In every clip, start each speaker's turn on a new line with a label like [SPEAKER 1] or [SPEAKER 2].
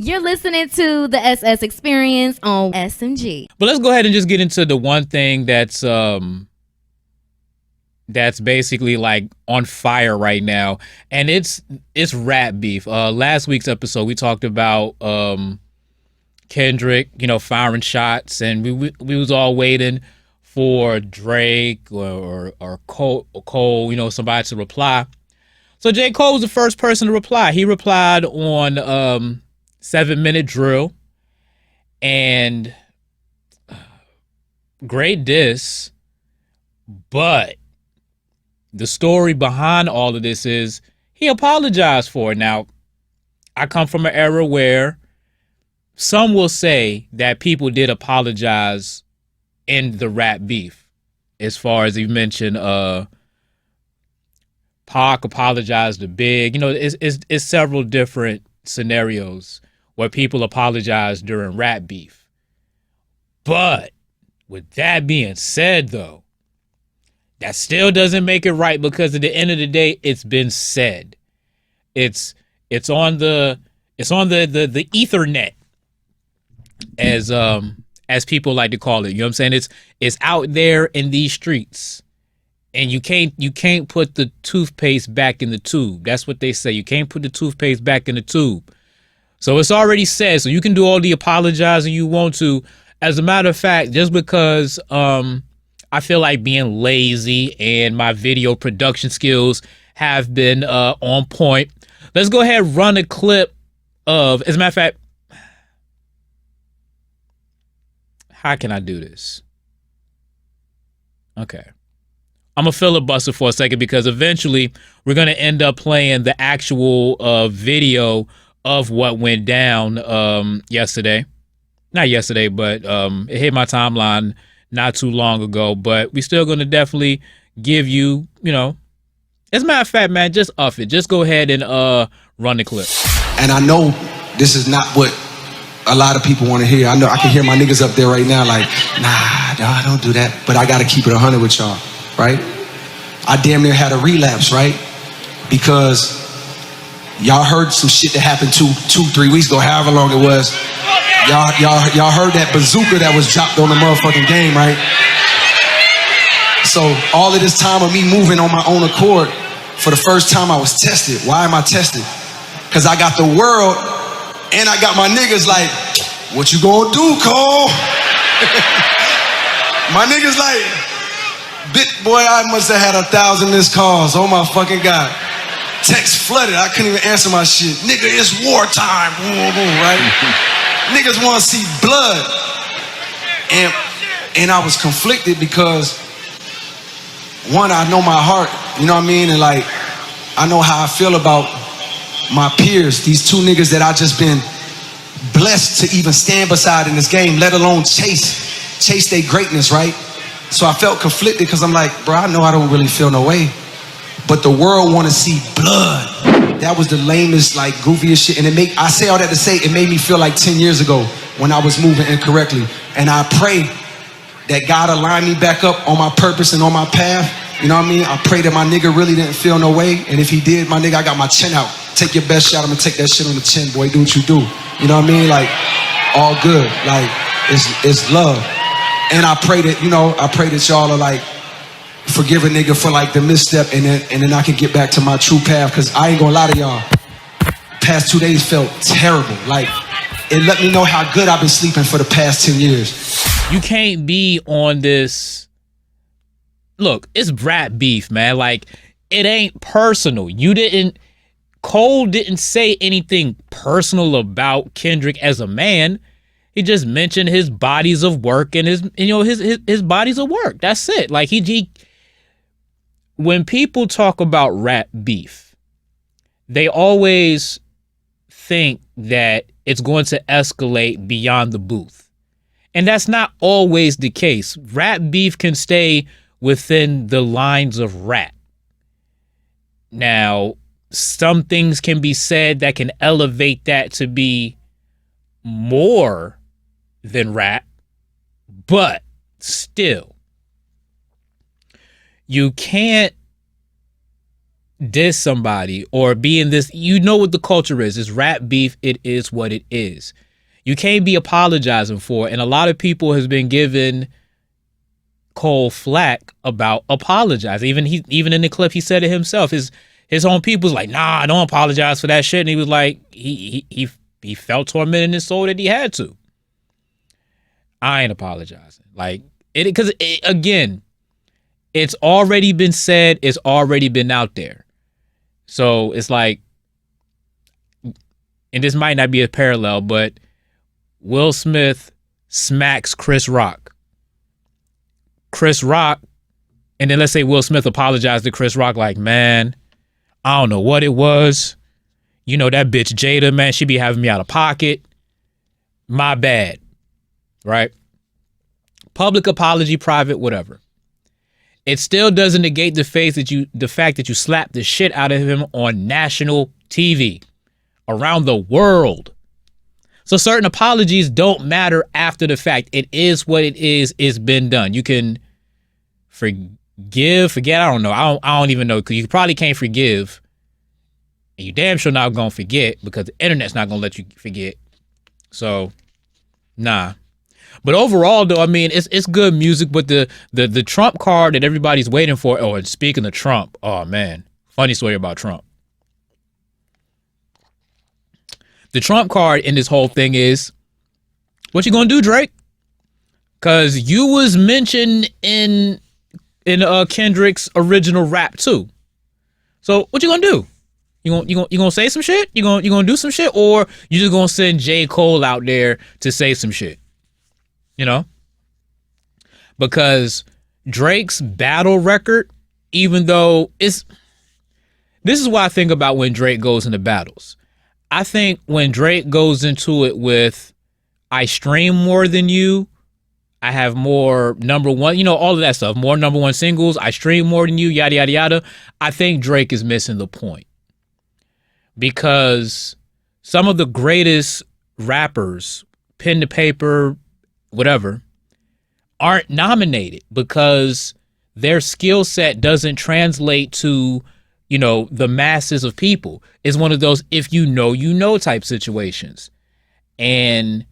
[SPEAKER 1] You're listening to the SS Experience on SMG.
[SPEAKER 2] But let's go ahead and just get into the one thing that's basically like on fire right now, and it's rap beef. Last week's episode we talked about Kendrick, firing shots, and we was all waiting for Drake or Cole, somebody to reply. So J. Cole was the first person to reply. He replied on 7 Minute Drill, and great diss, but the story behind all of this is he apologized for it. Now, I come from an era where some will say that people did apologize in the rap beef. As far as you mentioned, Pac apologized to Big. It's several different scenarios where people apologize during rap beef. But with that being said, though, that still doesn't make it right, because at the end of the day, it's been said. It's on the Ethernet, as people like to call it. You know what I'm saying? It's out there in these streets. And you can't put the toothpaste back in the tube. That's what they say. You can't put the toothpaste back in the tube. So it's already said. So you can do all the apologizing you want to. As a matter of fact, just because I feel like being lazy and my video production skills have been on point, let's go ahead and run a clip of. As a matter of fact, how can I do this? Okay. I'm going to filibuster for a second, because eventually we're going to end up playing the actual video of what went down yesterday. Not yesterday, but it hit my timeline not too long ago. But we still going to definitely give you, as a matter of fact, man, just off it. Just go ahead and run the clip.
[SPEAKER 3] And I know this is not what a lot of people want to hear. I know I can hear my niggas up there right now like, nah, don't do that. But I got to keep it 100 with y'all. Right? I damn near had a relapse, right? Because y'all heard some shit that happened 3 weeks ago, however long it was. Y'all heard that bazooka that was dropped on the motherfucking game, right? So all of this time of me moving on my own accord, for the first time I was tested. Why am I tested? Because I got the world and I got my niggas like, what you gonna do, Cole? My niggas like, boy, I must have had 1,000 missed calls. Oh my fucking God. Text flooded. I couldn't even answer my shit. Nigga, it's wartime. Right? Niggas want to see blood. And I was conflicted because, one, I know my heart. You know what I mean? And like, I know how I feel about my peers. These two niggas that I just been blessed to even stand beside in this game, let alone chase their greatness, right? So I felt conflicted because I'm like, bro, I know I don't really feel no way, but the world want to see blood. That was the lamest, like, goofiest shit. And I say all that to say, it made me feel like 10 years ago when I was moving incorrectly. And I pray that God align me back up on my purpose and on my path. You know what I mean? I pray that my nigga really didn't feel no way. And if he did, my nigga, I got my chin out. Take your best shot. I'm gonna take that shit on the chin, boy. Do what you do. You know what I mean? Like, all good. Like, it's love. And I pray that, y'all are like, forgive a nigga for like the misstep, and then I can get back to my true path. Cause I ain't gonna lie to y'all. Past 2 days felt terrible. Like, it let me know how good I've been sleeping for the past 10 years.
[SPEAKER 2] You can't be on this. Look, it's rap beef, man. Like, it ain't personal. Cole didn't say anything personal about Kendrick as a man. He just mentioned his bodies of work and his bodies of work. That's it. Like, when people talk about rap beef, they always think that it's going to escalate beyond the booth. And that's not always the case. Rap beef can stay within the lines of rap. Now, some things can be said that can elevate that to be more than rap, but still, you can't diss somebody or be in this, you know what the culture is. It's rap beef. It is what it is. You can't be apologizing for it. And a lot of people has been given Cole flack about apologize. Even in the clip, he said it himself. His own people's like, nah, don't apologize for that shit. And he was like, he felt tormented in his soul that he had to. I ain't apologizing. Like it, because again, it's already been said. It's already been out there. So it's like, and this might not be a parallel, but Will Smith smacks Chris Rock. Chris Rock, and then let's say Will Smith apologized to Chris Rock like, man, I don't know what it was. You know, that bitch Jada, man, she be having me out of pocket. My bad. Right? Public apology, private, whatever. It still doesn't negate the fact that you slapped the shit out of him on national TV around the world. So certain apologies don't matter after the fact. It is what it is. It's been done. You can forget. I don't know. I don't even know, because you probably can't forgive. And you damn sure not gonna forget, because the internet's not gonna let you forget. So, nah. But overall, though, I mean, it's good music. But the Trump card that everybody's waiting for. Oh, and speaking of Trump, oh man, funny story about Trump. The Trump card in this whole thing is, what you gonna do, Drake? Because you was mentioned in Kendrick's original rap too. So what you gonna do? You gonna say some shit? You gonna do some shit, or you just gonna send J. Cole out there to say some shit? You know, because Drake's battle record, even though this is what I think about when Drake goes into battles. I think when Drake goes into it with, I stream more than you, I have more number one, you know, all of that stuff, more number one singles, I stream more than you, yada, yada, yada. I think Drake is missing the point, because some of the greatest rappers, pen to paper, whatever, aren't nominated because their skill set doesn't translate to, you know, the masses of people. It's one of those if you know type situations. And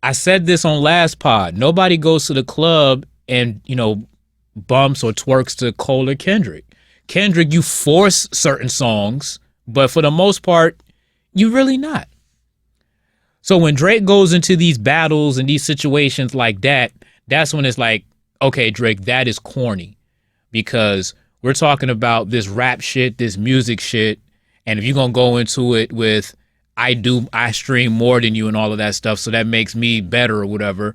[SPEAKER 2] I said this on last pod. Nobody goes to the club and, you know, bumps or twerks to Cole or Kendrick. Kendrick, you force certain songs, but for the most part, you really not. So when Drake goes into these battles and these situations like that, that's when it's like, okay, Drake, that is corny, because we're talking about this rap shit, this music shit. And if you're going to go into it with, I stream more than you and all of that stuff, so that makes me better or whatever.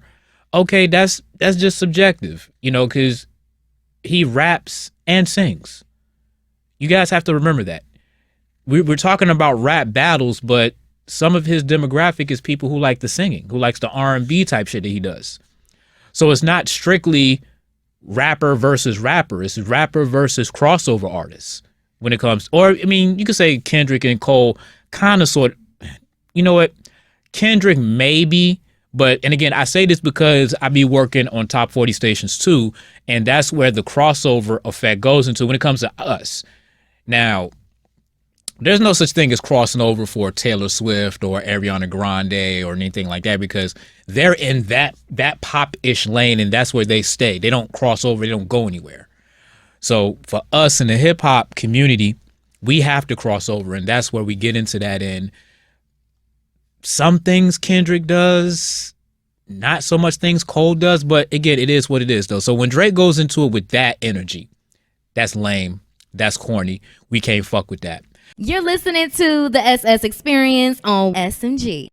[SPEAKER 2] Okay, that's just subjective, you know, because he raps and sings. You guys have to remember that. We're talking about rap battles, but some of his demographic is people who like the singing, who likes the R&B type shit that he does. So it's not strictly rapper versus rapper. It's rapper versus crossover artists when it comes. Or, I mean, you could say Kendrick and Cole kind of sort of, you know what? Kendrick maybe, but, and again, I say this because I be working on top 40 stations too, and that's where the crossover effect goes into when it comes to us. Now, there's no such thing as crossing over for Taylor Swift or Ariana Grande or anything like that, because they're in that pop-ish lane, and that's where they stay. They don't cross over. They don't go anywhere. So for us in the hip-hop community, we have to cross over, and that's where we get into that. And some things Kendrick does, not so much things Cole does, but again, it is what it is, though. So when Drake goes into it with that energy, that's lame. That's corny. We can't fuck with that.
[SPEAKER 1] You're listening to the SS Experience on SMG.